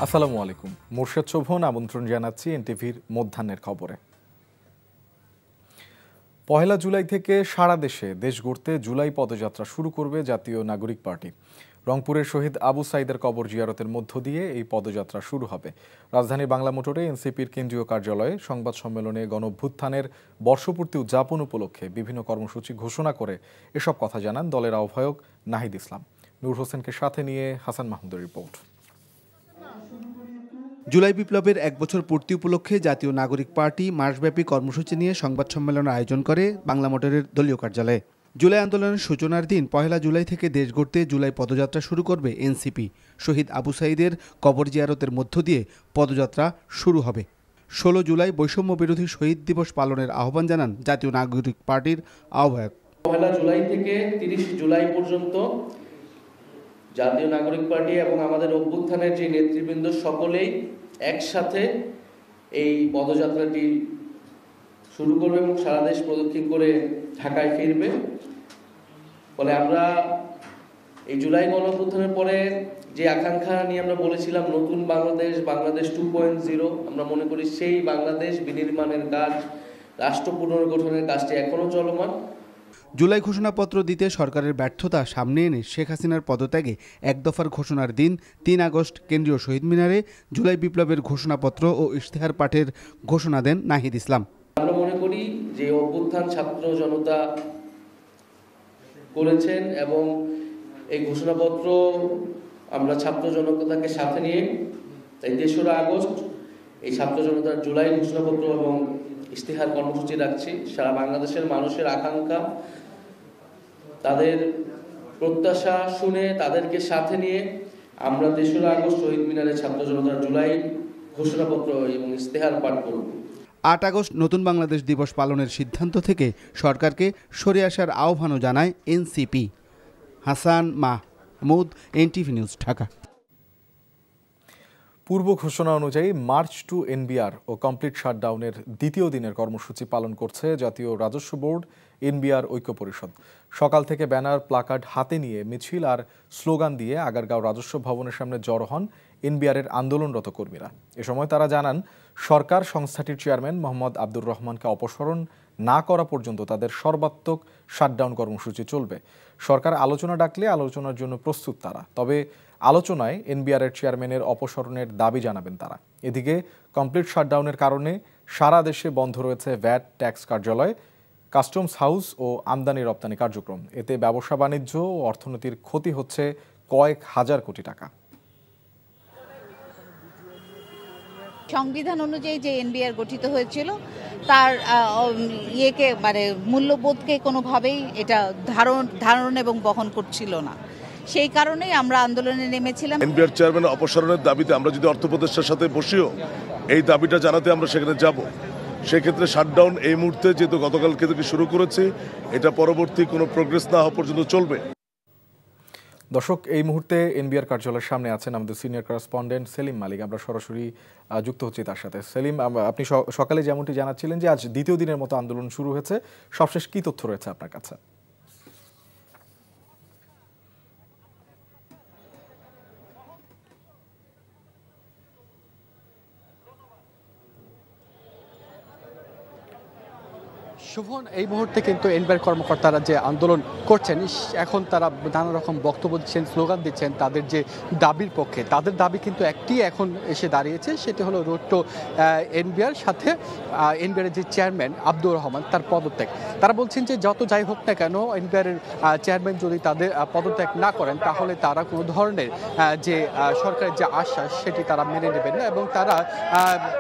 আসসালামু আলাইকুম। মোর্শেদ শোভন আমন্ত্রণ জানাচ্ছি এনটিভির মধ্যাহ্নের খবরে। পহেলা জুলাই থেকে সারা দেশে দেশ গড়তে জুলাই পদযাত্রা শুরু করবে জাতীয় নাগরিক পার্টি। রংপুরের শহীদ আবু সাইদের কবর জিয়ারতের মধ্য দিয়ে এই পদযাত্রা শুরু হবে। রাজধানীর বাংলা মোটরে এনসিপির কেন্দ্রীয় কার্যালয়ে সংবাদ সম্মেলনে গণঅভ্যুত্থানের বর্ষপূর্তি উদযাপন উপলক্ষে বিভিন্ন কর্মসূচি ঘোষণা করে এসব কথা জানান দলের আহ্বায়ক নাহিদ ইসলাম। নূর হোসেনকে সাথে নিয়ে হাসান মাহমুদের রিপোর্ট। জুলাই বিপ্লবের এক বছর পূর্তি উপলক্ষে জাতীয় নাগরিক পার্টি মাসব্যাপী কর্মসূচি নিয়ে সংবাদ সম্মেলনের আয়োজন করে বাংলা মোটরের দলীয় কার্যালয়ে। জুলাই আন্দোলনের সূচনার দিন পহেলা জুলাই থেকে দেশ গড়তে জুলাই পদযাত্রা শুরু করবে এনসিপি। শহীদ আবু সাইদের কবর জিয়ারতের মধ্য দিয়ে পদযাত্রা শুরু হবে। 16 জুলাই বৈষম্য বিরোধী শহীদ দিবস পালনের আহ্বান জানান জাতীয় নাগরিক পার্টির আহ্বায়ক। পহেলা জুলাই থেকে 30 জুলাই পর্যন্ত জাতীয় নাগরিক পার্টি এবং আমাদের অভ্যুত্থানের যে নেতৃবৃন্দ সকলেই একসাথে এই পদযাত্রাটি শুরু করবে এবং সারা দেশ প্রদক্ষিণ করে ঢাকায় ফিরবে। ফলে আমরা এই জুলাই গণঅভ্যুত্থানের পরে যে আকাঙ্ক্ষা নিয়ে আমরা বলেছিলাম নতুন বাংলাদেশ, বাংলাদেশ 2.0, আমরা মনে করি সেই বাংলাদেশ বিনির্মাণের কাজ, রাষ্ট্র পুনর্গঠনের কাজটি এখনো চলমান। জুলাই ঘোষণাপত্র দিতে সরকারের ব্যর্থতা সামনে এনে শেখ হাসিনার পদত্যাগে এক দফার ঘোষণার দিন 3 আগস্ট কেন্দ্রীয় শহীদ মিনারে জুলাই বিপ্লবের ঘোষণাপত্র ও ইশতেহার পাঠের ঘোষণা দেন নাহিদ ইসলাম। আমরা মনে করি যে অভ্যুত্থান ছাত্র জনতা করেছেন এবং এই ঘোষণাপত্র আমরা ছাত্র জনতাকে সাথে নিয়ে তাই 3রা আগস্ট এই ছাত্র জনতার জুলাই ঘোষণাপত্র এবং ইশতেহার কর্মসূচি রাখছি। সারা বাংলাদেশের মানুষের আকাঙ্ক্ষা, তাদের প্রত্যাশা শুনে তাদেরকে সাথে নিয়ে আমরা 3রা আগস্ট শহীদ মিনারে ছাত্র জনতার জুলাই ঘোষণাপত্র এবং ইশতেহার পাঠ করব। 8 আগস্ট নতুন বাংলাদেশ দিবস পালনের সিদ্ধান্ত থেকে সরকারকে সরে আসার আহ্বানও জানায় NCP. Hasan Mahmud, NTV news, Dhaka. পূর্ব ঘোষণা অনুযায়ী মার্চ টু এনবিআর ও কমপ্লিট শাটডাউনের দ্বিতীয় দিনের কর্মসূচি পালন করছে জাতীয় রাজস্ব বোর্ড, এনবিআর ঐক্য পরিষদ। সকাল থেকে ব্যানার, প্লাকার্ড হাতে নিয়ে মিছিল আর স্লোগান দিয়ে আগারগাঁও রাজস্ব ভবনের সামনে জড়ো হন এনবিআরের আন্দোলনরত কর্মীরা। এ সময় তারা জানান, সরকার সংস্থাটির চেয়ারম্যান মোহাম্মদ আব্দুর রহমানকে অপসারণ না করা পর্যন্ত তাদের সর্বাত্মক শাটডাউন কর্মসূচি চলবে। সরকার আলোচনা ডাকলে আলোচনার জন্য প্রস্তুত তারা, তবে আলোচনায় এনবিআরের চেয়ারম্যানের অপসারণের দাবি জানাবেন তারা। এদিকে কমপ্লিট শাটডাউনের কারণে সারা দেশে বন্ধ রয়েছে ভ্যাট, ট্যাক্স কার্যালয়, কাস্টমস হাউস ও আমদানি রপ্তানি কার্যক্রম। এতে ব্যবসা বাণিজ্য ও অর্থনীতির ক্ষতি হচ্ছে কয়েক হাজার কোটি টাকা। সংবিধান অনুযায়ী যে এনবিআর গঠিত হয়েছিল তার মূল্যবোধকে কোনোভাবেই এটা ধারণ এবং বহন করছিল না। সেই কারণেই আমরা আন্দোলনে নেমেছিলাম। এনবিআর চেয়ারম্যানের অপসারণের দাবিতে আমরা যদি অর্থ উপদেষ্টার সাথে বসিও এই দাবিটা জানাতে আমরা সেখানে যাব। সেক্ষেত্রে শাটডাউন এই মুহূর্তে যেহেতু গতকালকে থেকে শুরু করেছি, এটা পরবর্তী কোনো প্রোগ্রেস না হওয়া পর্যন্ত চলবে। দর্শক, এই মুহূর্তে এনবিআর কার্যালয়ের সামনে আছেন আমাদের সিনিয়র করেসপন্ডেন্ট সেলিম মালিক। আমরা সরাসরি যুক্ত হচ্ছি তার সাথে। সেলিম, আপনি সকালে যেমনটি জানাচ্ছিলেন যে আজ দ্বিতীয় দিনের মতো আন্দোলন শুরু হয়েছে, সবশেষ কি তথ্য রয়েছে আপনার কাছে? শুভন, এই মুহূর্তে কিন্তু এনবিআর কর্মকর্তারা যে আন্দোলন করছেন, এখন তারা নানা রকম বক্তব্য দিচ্ছেন, স্লোগান দিচ্ছেন তাদের যে দাবির পক্ষে। তাদের দাবি কিন্তু একটি এখন এসে দাঁড়িয়েছে, সেটি হলো রোড টু এনবিআর, সাথে এনবিআরের যে চেয়ারম্যান আব্দুর রহমান তার পদত্যাগ। তারা বলছেন যে যত যাই হোক না কেন এনবিআরের চেয়ারম্যান যদি তাদের পদত্যাগ না করেন তাহলে তারা কোনো ধরনের যে সরকারের যে আশ্বাস সেটি তারা মেনে নেবেন না এবং তারা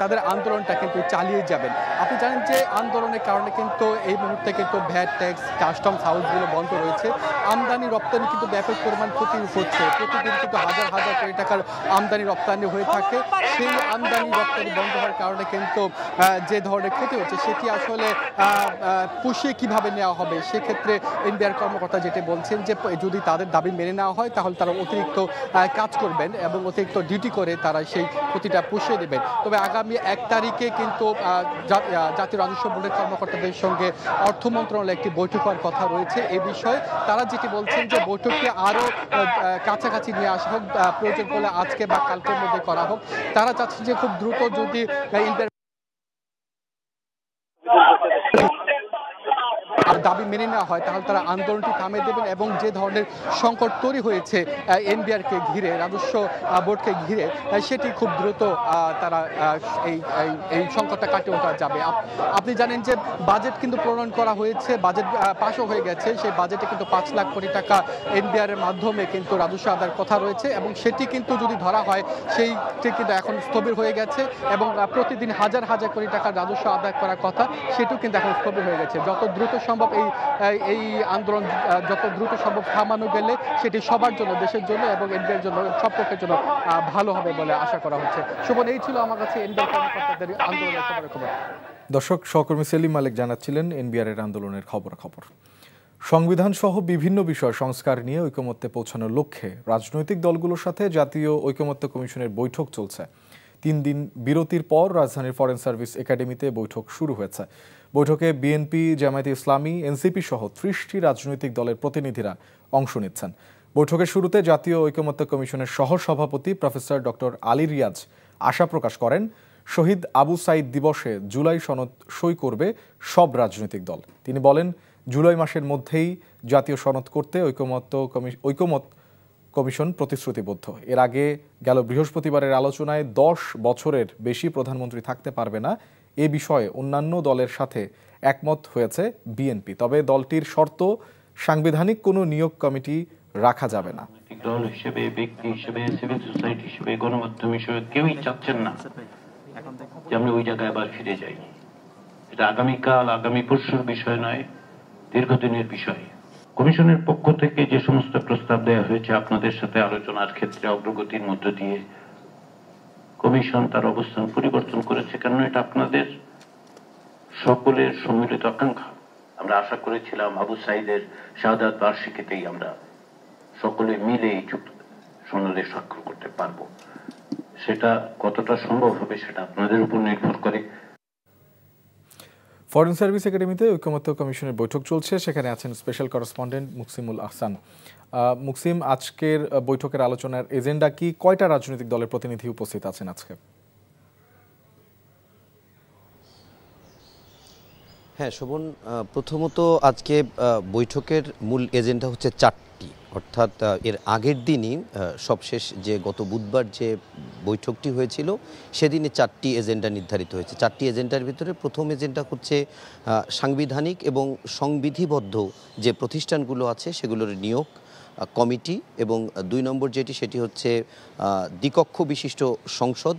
তাদের আন্দোলনটা কিন্তু চালিয়ে যাবেন। আপনি জানেন যে আন্দোলনের কারণে কিন্তু এই মুহূর্তে কিন্তু ভ্যাট, ট্যাক্স, কাস্টমস হাউসগুলো বন্ধ রয়েছে। আমদানি রপ্তানি কিন্তু ব্যাপক পরিমাণ ক্ষতি হচ্ছে। প্রতিদিন কিন্তু হাজার হাজার কোটি টাকার আমদানি রপ্তানি হয়ে থাকে। সেই আমদানি রপ্তানি বন্ধ হওয়ার কারণে কিন্তু যে ধরনের ক্ষতি হচ্ছে সেটি আসলে পুষিয়ে কিভাবে নেওয়া হবে, সেক্ষেত্রে এনবিআর কর্মকর্তা যেটি বলছেন যে যদি তাদের দাবি মেনে নেওয়া হয় তাহলে তারা অতিরিক্ত কাজ করবেন এবং অতিরিক্ত ডিউটি করে তারা সেই ক্ষতিটা পুষিয়ে দেবেন। তবে আগামী 1 তারিখে কিন্তু জাতীয় রাজস্ব বোর্ডের কর্মকর্তাদের সঙ্গে অর্থ মন্ত্রণালয়ে একটি বৈঠক হওয়ার কথা রয়েছে। এই বিষয়ে তারা যেটি বলছেন যে বৈঠককে আরও কাছাকাছি নিয়ে আসা হোক, প্রয়োজন করলে আজকে বা কালকের মধ্যে করা হোক। তারা চাচ্ছেন যে খুব দ্রুত যদি দাবি মেনে নেওয়া হয় তাহলে তারা আন্দোলনটি থামিয়ে দেবেন এবং যে ধরনের সংকট তৈরি হয়েছে এনবিআরকে ঘিরে, রাজস্ব বোর্ডকে ঘিরে, সেটি খুব দ্রুত তারা এই সংকটটা কাটিয়ে ওঠা যাবে। আপনি জানেন যে বাজেট কিন্তু প্রণয়ন করা হয়েছে, বাজেট পাশও হয়ে গেছে। সেই বাজেটে কিন্তু 5 লাখ কোটি টাকা এনবিআর এর মাধ্যমে কিন্তু রাজস্ব আদায়ের কথা রয়েছে এবং সেটি কিন্তু যদি ধরা হয় সেইটি কিন্তু এখন স্থবির হয়ে গেছে এবং প্রতিদিন হাজার হাজার কোটি টাকার রাজস্ব আদায় করার কথা সেটিও কিন্তু এখন স্থবির হয়ে গেছে। যত দ্রুত সম্ভব এই আন্দোলন যত দ্রুত সম্ভব থামানো গেলে সেটি সবার জন্য, দেশের জন্য এবং এনবিআর জন্য, সব পক্ষের জন্য ভালো হবে বলে আশা করা হচ্ছে। শোভন, এই ছিল আমার কাছে এনবিআর কর্মকর্তাদের আন্দোলনের খবর। দর্শক, সহকর্মী সেলিম মালিক জানাচ্ছিলেন এনবিআর এর আন্দোলনের খবর। সংবিধান সহ বিভিন্ন বিষয় সংস্কার নিয়ে ঐকমত্যে পৌঁছানোর লক্ষ্যে রাজনৈতিক দলগুলোর সাথে জাতীয় ঐকমত্য কমিশনের বৈঠক চলছে। 3 দিন বিরতির পর রাজধানীর ফরেন সার্ভিস একাডেমিতে বৈঠক শুরু হয়েছে। বৈঠকে বিএনপি, জামায়াতে ইসলামী, এনসিপি সহ 30টি রাজনৈতিক দলের প্রতিনিধিরা অংশ নিচ্ছেন। বৈঠকের শুরুতে জাতীয় ঐকমত্য কমিশনের সহসভাপতি প্রফেসর ডক্টর আলী রিয়াজ আশা প্রকাশ করেন, শহীদ আবু সাইদ দিবসে জুলাই সনদ সই করবে সব রাজনৈতিক দল। তিনি বলেন, জুলাই মাসের মধ্যেই জাতীয় সনদ করতে ঐকমত্য কমিশন প্রতিশ্রুতিবদ্ধ। এর আগে গেল বৃহস্পতিবারের আলোচনায় 10 বছরের বেশি প্রধানমন্ত্রী থাকতে পারবে না এ বিষয়ে অন্যান্য দলের সাথে একমত হয়েছে বিএনপি। তবে দলটির শর্ত, সাংবিধানিক কোনো নিয়োগ কমিটি রাখা যাবে না। দল হিসেবে, ব্যক্তি হিসেবে, সিভিল সোসাইটি হিসেবে, গণমাধ্যম হিসেবে কেউই চাচ্ছেন না যে আমরা ওই জায়গায় আবার ফিরে যাই। এটা আগামীকাল, আগামী পরশুর বিষয় নয়, দীর্ঘদিনের বিষয়। কমিশনের পক্ষ থেকে যে সমস্ত প্রস্তাব দেওয়া হয়েছে আপনাদের সাথে আলোচনার ক্ষেত্রে অগ্রগতির মধ্য দিয়ে কমিশন তার অবস্থান পরিবর্তন করেছে, কারণ এটা আপনাদের সকলের সম্মিলিত আকাঙ্ক্ষা। আমরা আশা করেছিলাম আবু সাইদের শাহাদাত বার্ষিকীতেই আমরা সকলে মিলে এই সনদে স্বাক্ষর করতে পারবো। সেটা কতটা সম্ভব হবে সেটা আপনাদের উপর নির্ভর করে। ফরেন সার্ভিস একাডেমিতে ঐকমত্য কমিশনের বৈঠক চলছে, সেখানে আছেন স্পেশাল করেসপন্ডেন্ট মুকসিমুল আহসান। মুকসিম, আজকের বৈঠকের আলোচনার এজেন্ডা কি? কয়টা রাজনৈতিক দলের প্রতিনিধি উপস্থিত আছেন আজকে? হ্যাঁ শোভন, প্রথমত আজকে বৈঠকের মূল এজেন্ডা হচ্ছে 4টি, অর্থাৎ এর আগের দিনই সবশেষ যে গত বুধবার যে বৈঠকটি হয়েছিল সেদিনে 4টি এজেন্ডা নির্ধারিত হয়েছে। 4টি এজেন্ডার ভিতরে প্রথম এজেন্ডা হচ্ছে সাংবিধানিক এবং সংবিধিবদ্ধ যে প্রতিষ্ঠানগুলো আছে সেগুলোর নিয়োগ কমিটি, এবং 2 নম্বর যেটি সেটি হচ্ছে দ্বিকক্ষ বিশিষ্ট সংসদ,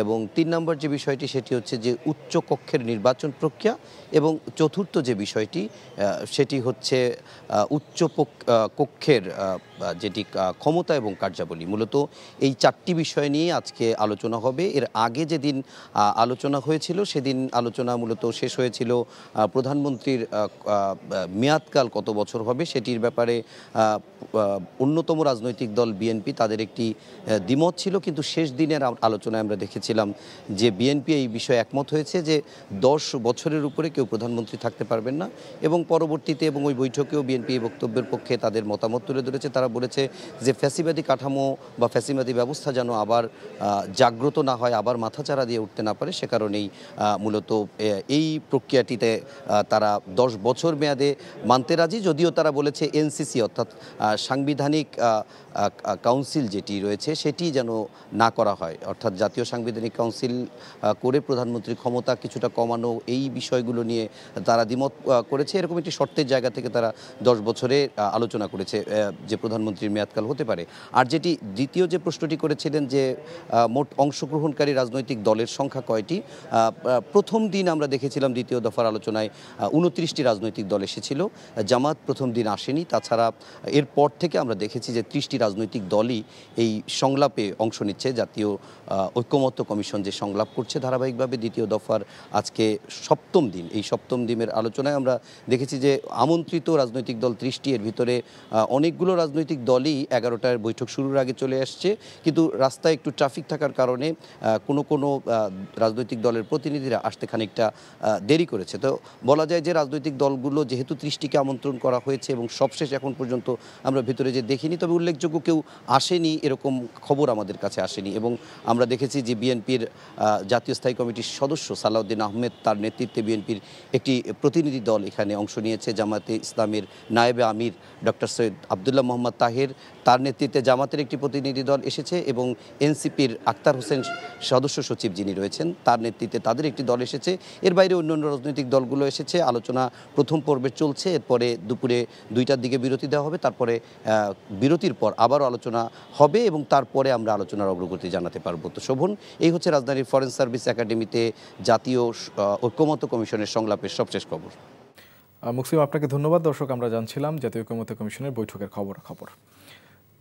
এবং 3 নম্বর যে বিষয়টি সেটি হচ্ছে যে উচ্চ কক্ষের নির্বাচন প্রক্রিয়া, এবং চতুর্থ যে বিষয়টি সেটি হচ্ছে উচ্চ কক্ষের যেটি ক্ষমতা এবং কার্যাবলী। মূলত এই 4টি বিষয় নিয়ে আজকে আলোচনা হবে। এর আগে যেদিন আলোচনা হয়েছিল সেদিন আলোচনা মূলত শেষ হয়েছিল প্রধানমন্ত্রীর মেয়াদকাল কত বছর হবে সেটির ব্যাপারে অন্যতম রাজনৈতিক দল বিএনপি তাদের একটি দ্বিমত ছিল, কিন্তু শেষ দিনের আলোচনায় আমরা দেখেছিলাম যে বিএনপি এই বিষয়ে একমত হয়েছে যে 10 বছরের উপরে কেউ প্রধানমন্ত্রী থাকতে পারবেন না। এবং পরবর্তীতে এবং ওই বৈঠকেও বিএনপি এই বক্তব্যের পক্ষে তাদের মতামত তুলে ধরেছে। তারা বলেছে যে ফ্যাসিবাদী কাঠামো বা ফ্যাসিবাদী ব্যবস্থা যেন আবার জাগ্রত না হয়, আবার মাথাচাড়া দিয়ে উঠতে না পারে, সে কারণেই মূলত এই প্রক্রিয়াটিতে তারা 10 বছর মেয়াদে মানতে রাজি। যদিও তারা বলেছে এনসিসি অর্থাৎ সাংবিধানিক কাউন্সিল যেটি রয়েছে সেটি যেন না করা হয়, অর্থাৎ জাতীয় সাংবিধানিক কাউন্সিল করে প্রধানমন্ত্রীর ক্ষমতা কিছুটা কমানো, এই বিষয়গুলো নিয়ে তারা দ্বিমত করেছে। এরকম একটি শর্তের জায়গা থেকে তারা 10 বছরে আলোচনা করেছে যে প্রধানমন্ত্রীর মেয়াদকাল হতে পারে। আর যেটি দ্বিতীয় যে প্রশ্নটি করেছিলেন যে মোট অংশগ্রহণকারী রাজনৈতিক দলের সংখ্যা কয়টি, প্রথম দিন আমরা দেখেছিলাম দ্বিতীয় দফার আলোচনায় 29টি রাজনৈতিক দল এসেছিল। জামাত প্রথম দিন আসেনি, তাছাড়া এরপর থেকে আমরা দেখেছি যে 30টি রাজনৈতিক দলই এই সংলাপে অংশ নিচ্ছে। জাতীয় ঐক্যমত্য কমিশন যে সংলাপ করছে ধারাবাহিকভাবে, দ্বিতীয় দফার আজকে সপ্তম দিন। এই সপ্তম দিনের আলোচনায় আমরা দেখেছি যে আমন্ত্রিত রাজনৈতিক দল 30টি, এর ভিতরে অনেকগুলো রাজনৈতিক দলই 11টার বৈঠক শুরুর আগে চলে আসছে, কিন্তু রাস্তায় একটু ট্রাফিক থাকার কারণে কোনো রাজনৈতিক দলের প্রতিনিধিরা আসতে খানিকটা দেরি করেছে। তো বলা যায় যে রাজনৈতিক দলগুলো যেহেতু 30টিকে আমন্ত্রণ করা হয়েছে এবং সবশেষ এখন পর্যন্ত আমরা ভিতরে যে দেখিনি, তবে উল্লেখযোগ্য কেউ আসেনি এরকম খবর আমাদের কাছে আসেনি। এবং আমরা দেখেছি যে বিএনপির জাতীয় স্থায়ী কমিটির সদস্য সালাউদ্দিন আহমেদ, তার নেতৃত্বে বিএনপির একটি প্রতিনিধি দল এখানে অংশ নিয়েছে। জামাতে ইসলামের নায়েবে আমির ডক্টর সৈয়দ আবদুল্লাহ মোহাম্মদ তাহের, তার নেতৃত্বে জামাতের একটি প্রতিনিধি দল এসেছে এবং এনসিপির আক্তার হোসেন সদস্য সচিব যিনি রয়েছেন তার নেতৃত্বে তাদের একটি দল এসেছে। এর বাইরে অন্যান্য রাজনৈতিক দলগুলো এসেছে। আলোচনা প্রথম পর্বে চলছে, এরপরে দুপুরে 2টার দিকে বিরতি দেওয়া হবে, তারপরে বিরতির পর আবারও আলোচনা হবে এবং তারপরে আমরা আলোচনার অগ্রগতি জানাতে পারবো। তো শোভন, এই হচ্ছে রাজধানীর ফরেন সার্ভিস একাডেমিতে জাতীয় ঐক্যমত্য কমিশনের সংলাপের সবশেষ খবর। মুকসিম, আপনাকে ধন্যবাদ। দর্শক, আমরা জানছিলাম জাতীয় ঐক্যমত্য কমিশনের বৈঠকের খবর।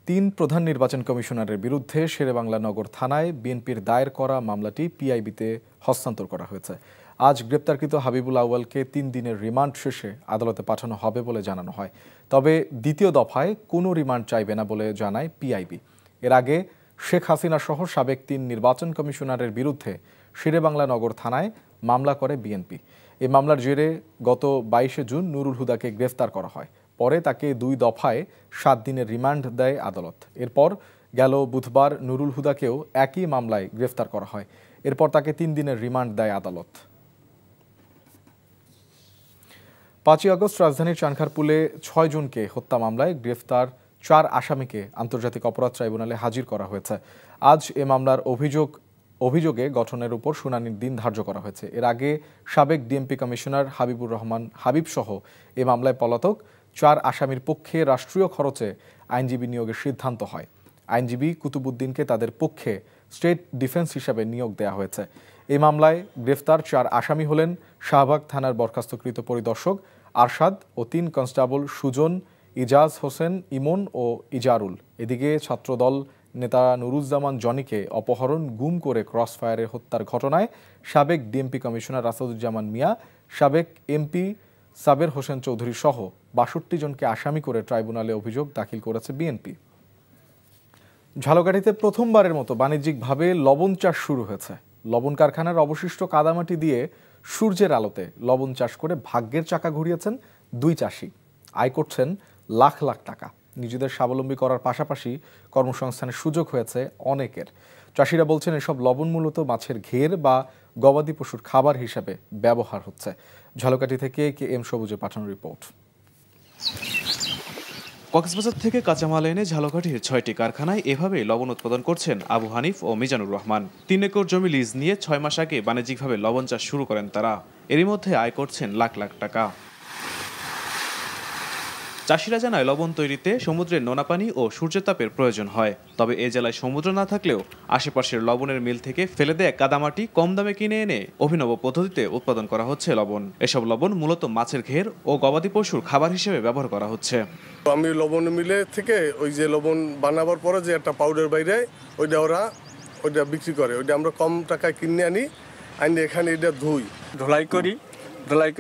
3 প্রধান নির্বাচন কমিশনারের বিরুদ্ধে শেরেবাংলা নগর থানায় বিএনপির দায়ের করা মামলাটি পিআইবিতে হস্তান্তর করা হয়েছে। আজ গ্রেপ্তারকৃত হাবিবুল আউয়ালকে 3 দিনের রিমান্ড শেষে আদালতে পাঠানো হবে বলে জানানো হয়। তবে দ্বিতীয় দফায় কোনো রিমান্ড চাইবে না বলে জানায় পিআইবি। এর আগে শেখ হাসিনা সহ সাবেক 3 নির্বাচন কমিশনারের বিরুদ্ধে শেরেবাংলা নগর থানায় মামলা করে বিএনপি। এই মামলার জেরে গত 22 জুন নুরুল হুদাকে গ্রেফতার করা হয়। পরে তাকে 2 দফায় 7 দিনের রিমান্ড দেয় আদালত। এরপর গেল বুধবার নুরুল হুদাকেও একই মামলায় গ্রেফতার করা হয়। এরপর তাকে 3 দিনের রিমান্ড দেয় আদালত। 5 আগস্ট রাজধানীর চানখারপুলে 6 জনকে হত্যা মামলায় গ্রেফতার 4 আসামিকে আন্তর্জাতিক অপরাধ ট্রাইব্যুনালে হাজির করা হয়েছে। আজ এ মামলার অভিযোগে গঠনের উপর শুনানির দিন ধার্য করা হয়েছে। এর আগে সাবেক ডিএমপি কমিশনার হাবিবুর রহমান হাবিব সহ এ মামলায় পলাতক 4 আসামির পক্ষে রাষ্ট্রীয় খরচে আইনজীবী নিয়োগের সিদ্ধান্ত হয়। আইনজীবী কুতুবুদ্দিনকে তাদের পক্ষে স্টেট ডিফেন্স হিসাবে নিয়োগ দেওয়া হয়েছে। এই মামলায় গ্রেফতার 4 আসামি হলেন শাহবাগ থানার বরখাস্তকৃত পরিদর্শক আরশাদ ও 3 কনস্টেবল সুজন, ইজাজ হোসেন, ইমন ও ইজারুল। এদিকে ছাত্রদল নেতা নুরুজ্জামান জনিকে অপহরণ, গুম করে ক্রসফায়ারে হত্যার ঘটনায় সাবেক ডিএমপি কমিশনার আসাদুজ্জামান মিয়া, সাবেক এমপি সাবের হোসেন চৌধুরী সহ 62 জনকে আসামি করে ট্রাইব্যুনালে অভিযোগ দাখিল করেছে বিএনপি। ঝালকাঠিতে প্রথমবারের মতো বাণিজ্যিকভাবে লবণ চাষ শুরু হয়েছে। লবণ কারখানার অবশিষ্ট কাদামাটি দিয়ে সূর্যের আলোতে লবণ চাষ করে ভাগ্যের চাকা ঘুরিয়েছেন 2 চাষি। আয় করছেন লাখ লাখ টাকা। নিজেদের স্বাবলম্বী করার পাশাপাশি কর্মসংস্থানের সুযোগ হয়েছে অনেকের। চাষিরা বলছেন এসব লবণ মূলত মাছের ঘের বা গবাদি পশুর খাবার হিসাবে ব্যবহার হচ্ছে। ঝালকাঠি থেকে KM সবুজে পাঠানো রিপোর্ট। কক্সবাজার থেকে কাঁচামাল এনে ঝালকাঠির 6টি কারখানায় এভাবে লবণ উৎপাদন করছেন আবু হানিফ ও মিজানুর রহমান। 3 একর জমি লিজ নিয়ে 6 মাস আগে বাণিজ্যিকভাবে লবণ চাষ শুরু করেন তারা। এরই মধ্যে আয় করছেন লাখ লাখ টাকা। চাষিরা জানায় লবণ তৈরিতে সমুদ্রের নোনা পানি ও সূর্যের তাপের প্রয়োজন হয়। তবে এ জেলায় সমুদ্র না থাকলেও আশেপাশের লবণের মিল থেকে ফেলে দেয়া কাদামাটি কম দামে কিনে এনে অভিনব পদ্ধতিতে উৎপাদন করা হচ্ছে লবণ। এসব লবণ মূলত মাছের ঘের ও গবাদি পশুর খাবার হিসেবে ব্যবহার করা হচ্ছে। আমি লবণ মিলে থেকে ওই যে লবণ বানাবার পরে যে একটা পাউডার বাইরে ওইটা বিক্রি করে, ওইটা আমরা কম টাকায় কিনে আনি এখানে এটা ধোলাই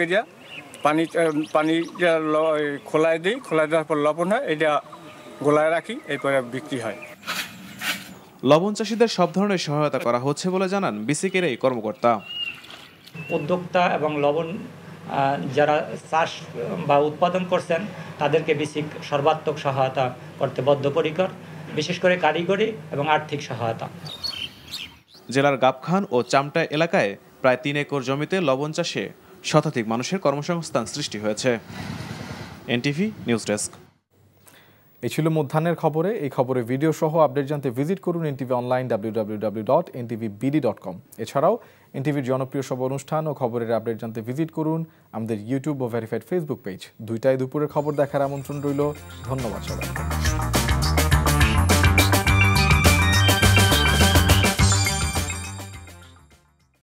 করিয়া পানি খোলায় দিই, খোলায় দেওয়ার পর লবণ হয়, এটা গোলায় রাখি, এরপরে বিক্রি হয়। লবণ চাষিদের সব ধরনের সহায়তা করা হচ্ছে বলে জানান বিসিকের এই কর্মকর্তা। উদ্যোক্তা এবং লবণ যারা চাষ বা উৎপাদন করছেন তাদেরকে বিসিক সর্বাত্মক সহায়তা করতে বদ্ধপরিকর, বিশেষ করে কারিগরি এবং আর্থিক সহায়তা। জেলার গাবখান ও চামটা এলাকায় প্রায় 3 একর জমিতে লবণ চাষে শতাধিক মানুষের কর্মসংস্থান সৃষ্টি হয়েছে। NTV news desk. এই ছিল মধ্যাহ্নের খবরে। এই খবরে ভিডিও সহ আপডেট জানতে ভিজিট করুন এনটিভি অনলাইন www.ntvbd.com। এছাড়াও এনটিভির জনপ্রিয় সব অনুষ্ঠান ও খবরের আপডেট জানতে ভিজিট করুন আমাদের ইউটিউব ও ভেরিফাইড ফেসবুক পেজ। 2টায় দুপুরের খবর দেখার আমন্ত্রণ রইল। ধন্যবাদ সবাই।